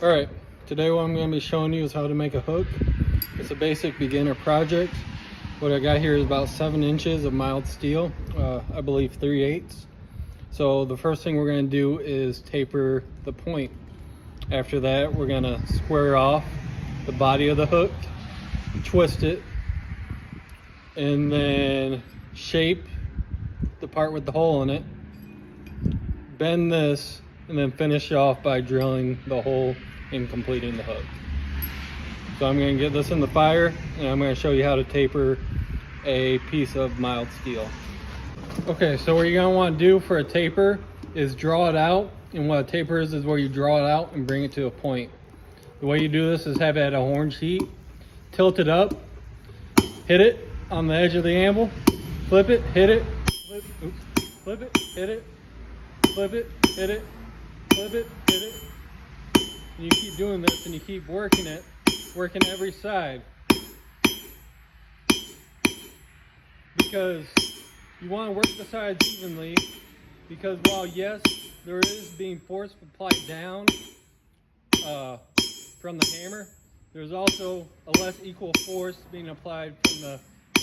Alright, today what I'm going to be showing you is how to make a hook. It's a basic beginner project. What I got here is about 7 inches of mild steel, I believe 3/8. So the first thing we're going to do is taper the point. After that, we're going to square off the body of the hook, twist it, and then shape the part with the hole in it, bend this, and then finish off by drilling the hole and completing the hook. So I'm going to get this in the fire and I'm going to show you how to taper a piece of mild steel. Okay, so what you're going to want to do for a taper is draw it out, and what a taper is where you draw it out and bring it to a point. The way you do this is have it at a orange heat, tilt it up, hit it on the edge of the anvil, flip it, hit it, flip it, hit it, flip it, hit it, flip it, hit it. And you keep doing this and you keep working it, working every side. Because you want to work the sides evenly, because while yes, there is being force applied down from the hammer, there's also a less equal force being applied from the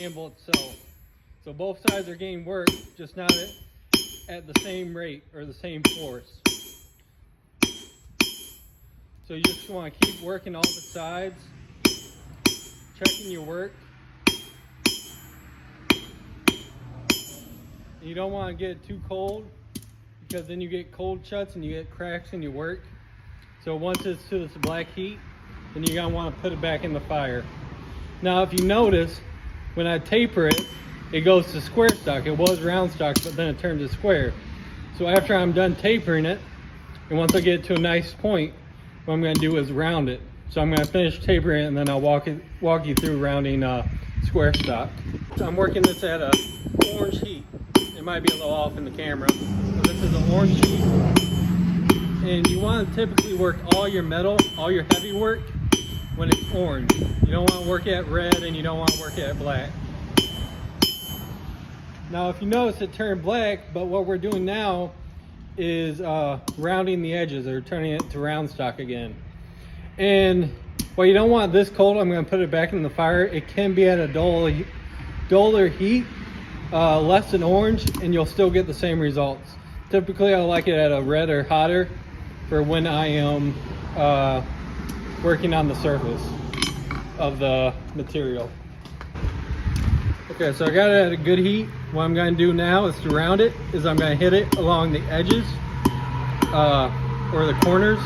anvil itself. So both sides are getting work, just not at the same rate or the same force. So you just want to keep working all the sides, checking your work. You don't want to get it too cold, because then you get cold shuts and you get cracks in your work. So once it's to this black heat, then you're going to want to put it back in the fire. Now if you notice, when I taper it, it goes to square stock. It was round stock, but then it turned to square. So after I'm done tapering it, and once I get it to a nice point, what I'm going to do is round it. So I'm going to finish tapering it and then I'll walk you through rounding square stock. So I'm working this at a orange heat. It might be a little off in the camera, but this is an orange heat. And you want to typically work all your metal, all your heavy work, when it's orange. You don't want to work at red and you don't want to work at black. Now if you notice, it turned black, but what we're doing now is rounding the edges, or turning it to round stock again. And while you don't want this cold, I'm going to put it back in the fire. It can be at a duller heat, less than orange, and you'll still get the same results. Typically I like it at a red or hotter for when I am working on the surface of the material. Okay, so I got it at a good heat. What I'm going to do now is to round it, is I'm going to hit it along the edges or the corners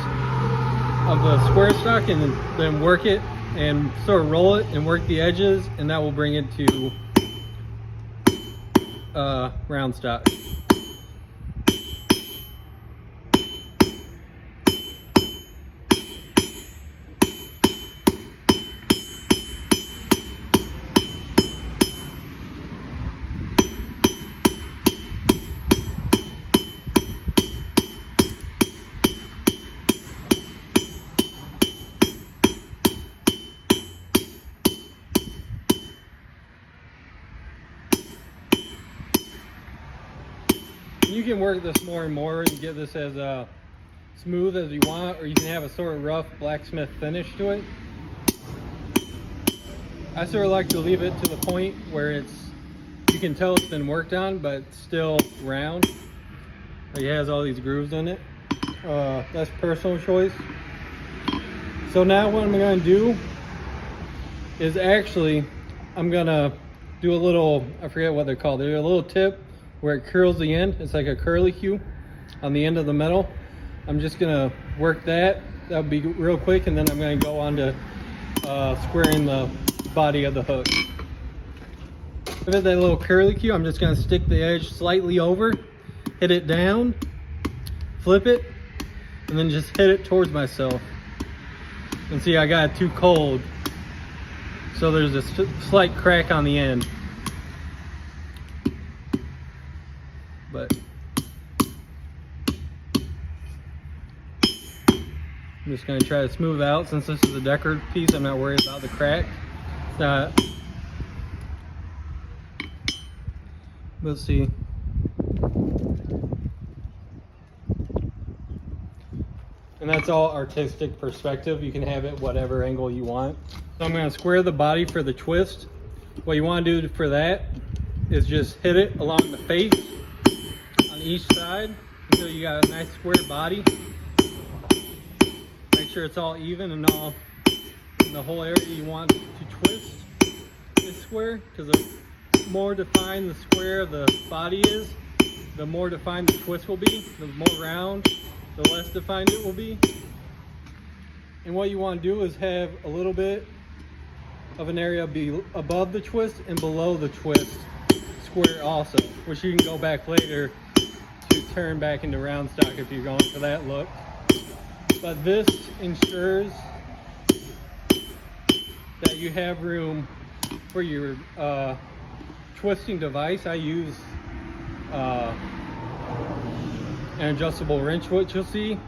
of the square stock, and then work it and sort of roll it and work the edges, and that will bring it to round stock. You can work this more and more and get this as smooth as you want, or you can have a sort of rough blacksmith finish to it. I sort of like to leave it to the point where you can tell it's been worked on, but it's still round. It has all these grooves in it. That's personal choice. So now what I'm going to do is I'm going to do a little, I forget what they're called. They're a little tip where it curls the end. It's like a curlicue on the end of the metal. I'm just gonna work that. That'll be real quick, and then I'm gonna go on to squaring the body of the hook. With that little curlicue, I'm just gonna stick the edge slightly over, hit it down, flip it, and then just hit it towards myself. And see, I got it too cold, so there's a slight crack on the end. But I'm just going to try to smooth out. Since this is a decorative piece, I'm not worried about the crack. It's not. Let's see. And that's all artistic perspective. You can have it whatever angle you want. So I'm going to square the body for the twist. What you want to do for that is just hit it along the face on each side until you got a nice square body. Make sure it's all even and all in the whole area you want to twist is square, because the more defined the square of the body is, the more defined the twist will be. The more round, the less defined it will be. And what you want to do is have a little bit of an area be above the twist and below the twist square also, which you can go back later to turn back into round stock if you're going for that look. But this ensures that you have room for your twisting device. I use an adjustable wrench, which you'll see,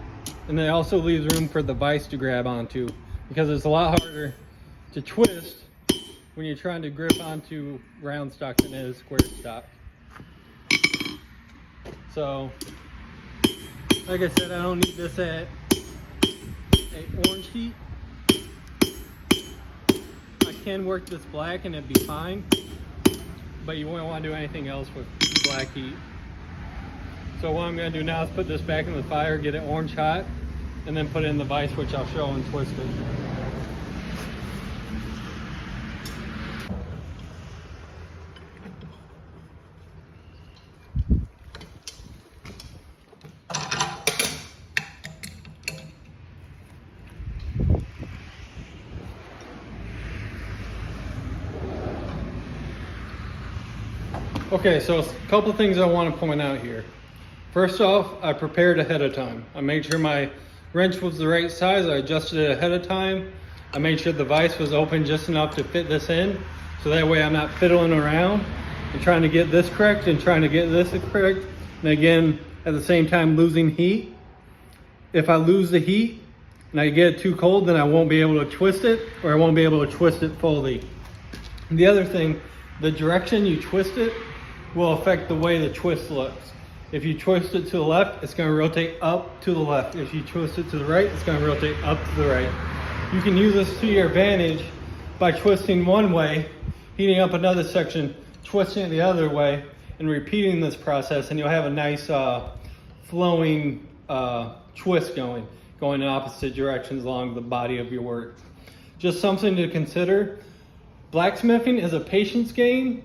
and then it also leaves room for the vise to grab onto, because it's a lot harder to twist when you're trying to grip onto round stock than it is square stock. So, like I said, I don't need this at an orange heat. I can work this black and it'd be fine, but you wouldn't want to do anything else with black heat. So what I'm going to do now is put this back in the fire, get it orange hot, and then put it in the vise, which I'll show and twist it. Okay, so a couple things I want to point out here. First off, I prepared ahead of time. I made sure my wrench was the right size. I adjusted it ahead of time. I made sure the vise was open just enough to fit this in, so that way I'm not fiddling around and trying to get this correct and trying to get this correct, and again, at the same time losing heat. If I lose the heat and I get it too cold, then I won't be able to twist it, or I won't be able to twist it fully. And the other thing, the direction you twist it will affect the way the twist looks. If you twist it to the left, it's going to rotate up to the left. If you twist it to the right, it's going to rotate up to the right. You can use this to your advantage by twisting one way, heating up another section, twisting it the other way, and repeating this process, and you'll have a nice flowing twist going in opposite directions along the body of your work. Just something to consider. Blacksmithing is a patience game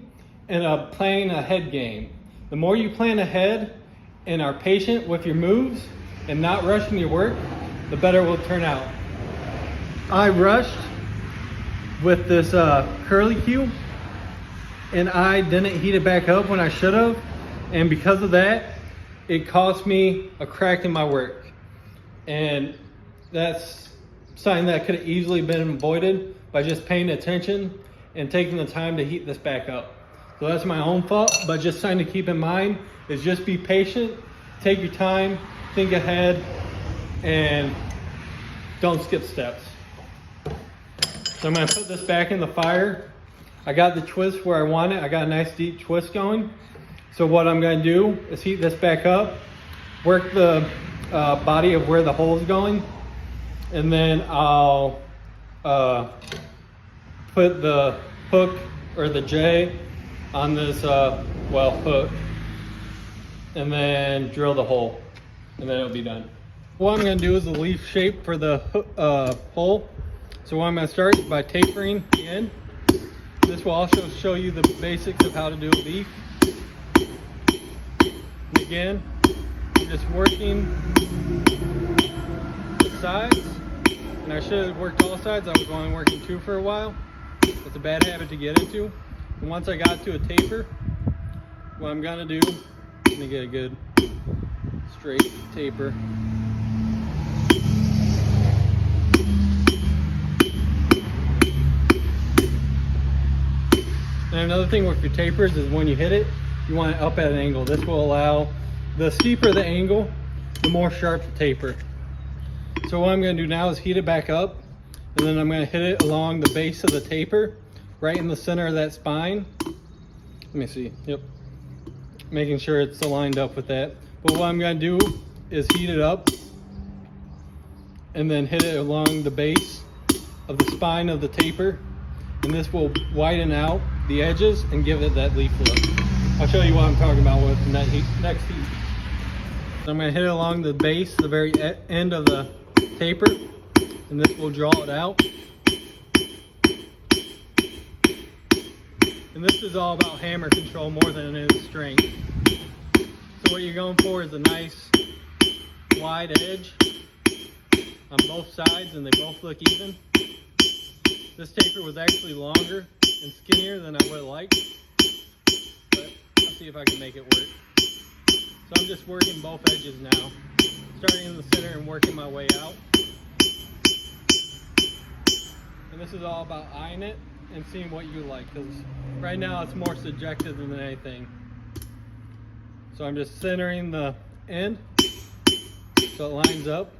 and a planning ahead game. The more you plan ahead and are patient with your moves and not rushing your work, the better it will turn out. I rushed with this curly cue, and I didn't heat it back up when I should have, and because of that, it cost me a crack in my work. And that's something that could have easily been avoided by just paying attention and taking the time to heat this back up. So that's my own fault, but just something to keep in mind is just be patient, take your time, think ahead, and don't skip steps. So I'm gonna put this back in the fire. I got the twist where I want it. I got a nice deep twist going. So what I'm gonna do is heat this back up, work the body of where the hole is going, and then I'll put the hook or the J on this hook, and then drill the hole, and then it'll be done. What I'm going to do is a leaf shape for the hole. So what I'm going to start is by tapering the end. This will also show you the basics of how to do a leaf. And again, just working the sides, and I should have worked all sides. I was only working two for a while. It's a bad habit to get into. And once I got to a taper, what I'm gonna do, let me get a good straight taper. And another thing with your tapers is when you hit it, you want it up at an angle. This will allow, the steeper the angle, the more sharp the taper. So what I'm gonna do now is heat it back up, and then I'm gonna hit it along the base of the taper, right in the center of that spine. Let me see, yep. Making sure it's aligned up with that. But what I'm gonna do is heat it up and then hit it along the base of the spine of the taper, and this will widen out the edges and give it that leaf look. I'll show you what I'm talking about with the next heat. So I'm going to hit it along the base, the very end of the taper, and this will draw it out. And this is all about hammer control more than it is strength. So what you're going for is a nice wide edge on both sides, and they both look even. This taper was actually longer and skinnier than I would have liked, but I'll see if I can make it work. So I'm just working both edges now, starting in the center and working my way out. And this is all about eyeing it and seeing what you like, because right now it's more subjective than anything. So I'm just centering the end so it lines up,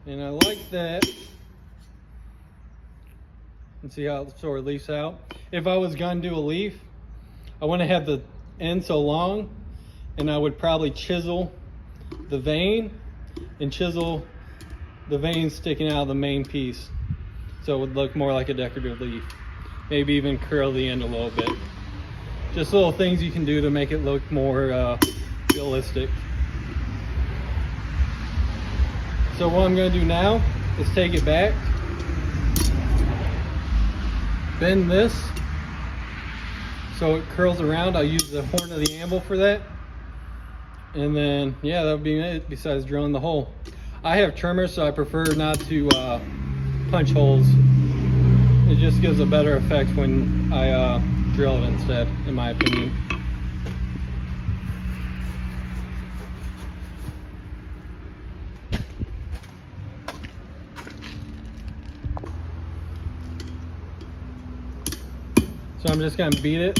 and I like that. And see how it sort of leafs out. If I was gonna do a leaf, I wouldn't have the end so long, and I would probably chisel the vein and chisel the vein sticking out of the main piece, so it would look more like a decorative leaf. Maybe even curl the end a little bit. Just little things you can do to make it look more realistic. So what I'm going to do now is take it back, bend this so it curls around. I'll use the horn of the anvil for that. And then, yeah, that would be it besides drilling the hole. I have trimmers, so I prefer not to punch holes. It just gives a better effect when I drill it instead, in my opinion. So I'm just going to beat it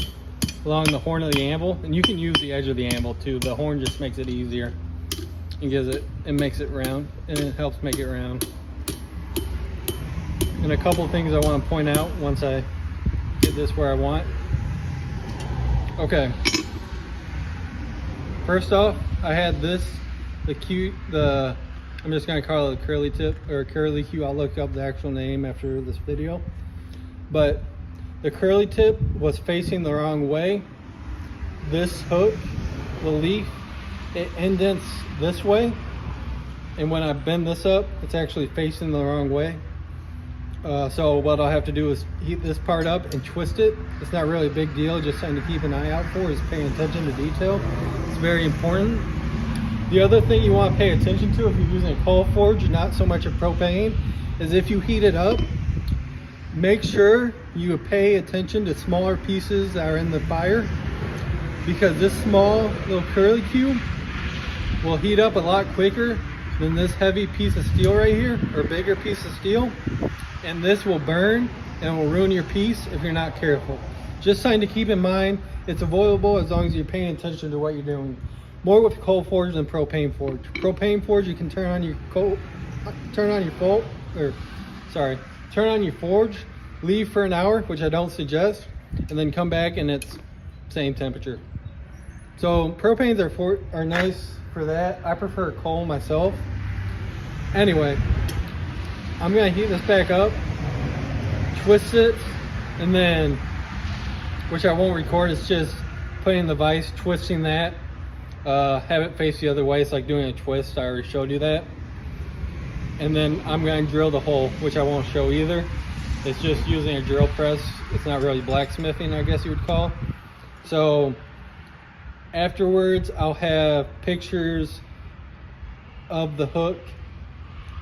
along the horn of the anvil, and you can use the edge of the anvil too. The horn just makes it easier and makes it round, and it helps make it round. And a couple of things I want to point out once I get this where I want. Okay. First off, I had this, I'm just going to call it a curly tip or curly Q. I'll look up the actual name after this video. But the curly tip was facing the wrong way. This hook, the leaf, it indents this way. And when I bend this up, it's actually facing the wrong way. So what I'll have to do is heat this part up and twist it. It's not really a big deal, just something to keep an eye out for is paying attention to detail. It's very important. The other thing you want to pay attention to if you're using a coal forge, not so much a propane, is if you heat it up, make sure you pay attention to smaller pieces that are in the fire, because this small little curly cube will heat up a lot quicker than this heavy piece of steel right here, or bigger piece of steel. And this will burn and will ruin your piece if you're not careful. Just something to keep in mind. It's avoidable as long as you're paying attention to what you're doing. More with coal forge than propane forge. Propane forge, you can turn on your forge, leave for an hour, which I don't suggest, and then come back and it's same temperature. So propanes are nice for that. I prefer coal myself. Anyway, I'm gonna heat this back up, twist it, and then, which I won't record, it's just putting the vise, twisting that, have it face the other way. It's like doing a twist. I already showed you that. And then I'm gonna drill the hole, which I won't show either. It's just using a drill press. It's not really blacksmithing, I guess you would call. So afterwards, I'll have pictures of the hook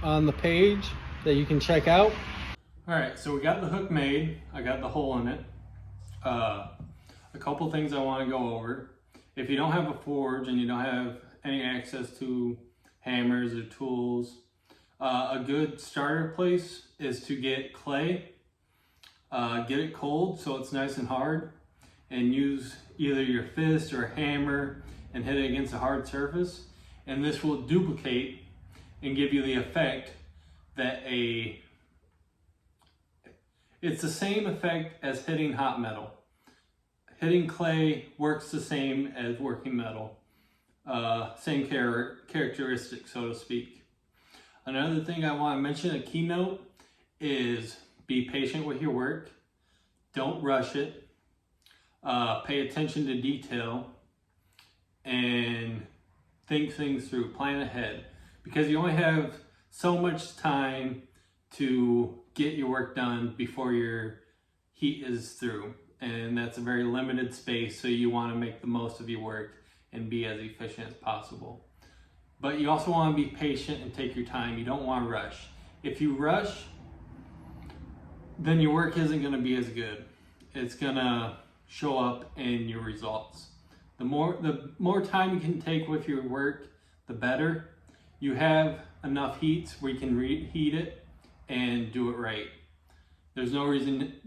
on the page that you can check out. All right, so we got the hook made. I got the hole in it. A couple things I want to go over. If you don't have a forge and you don't have any access to hammers or tools, a good starter place is to get clay. Get it cold so it's nice and hard, and use either your fist or a hammer and hit it against a hard surface. And this will duplicate and give you the effect that it's the same effect as hitting hot metal. Hitting clay works the same as working metal. Same characteristic, so to speak. Another thing I want to mention, a keynote, is be patient with your work. Don't rush it. Pay attention to detail and think things through. Plan ahead, because you only have so much time to get your work done before your heat is through, and that's a very limited space, so you want to make the most of your work and be as efficient as possible. But you also want to be patient and take your time. You don't want to rush. If you rush, then your work isn't going to be as good. It's going to show up in your results. The more time you can take with your work, the better. You have enough heats where you can reheat it and do it right. There's no reason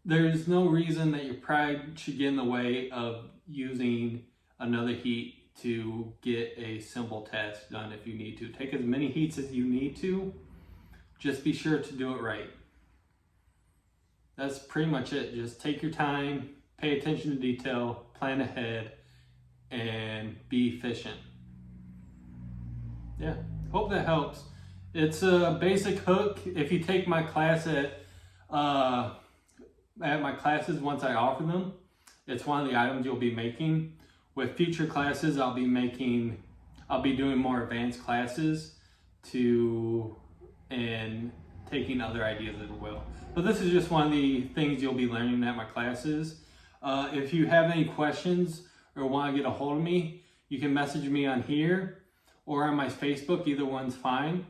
that your pride should get in the way of using another heat to get a simple task done. If you need to take as many heats as you need to, just be sure to do it right. That's pretty much it. Just take your time, pay attention to detail, plan ahead, and be efficient. Yeah, hope that helps. It's a basic hook. If you take my class at my classes, once I offer them, it's one of the items you'll be making. With future classes, I'll be doing more advanced classes and taking other ideas as well. But this is just one of the things you'll be learning at my classes. If you have any questions or want to get a hold of me, you can message me on here or on my Facebook. Either one's fine.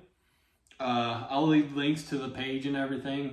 I'll leave links to the page and everything.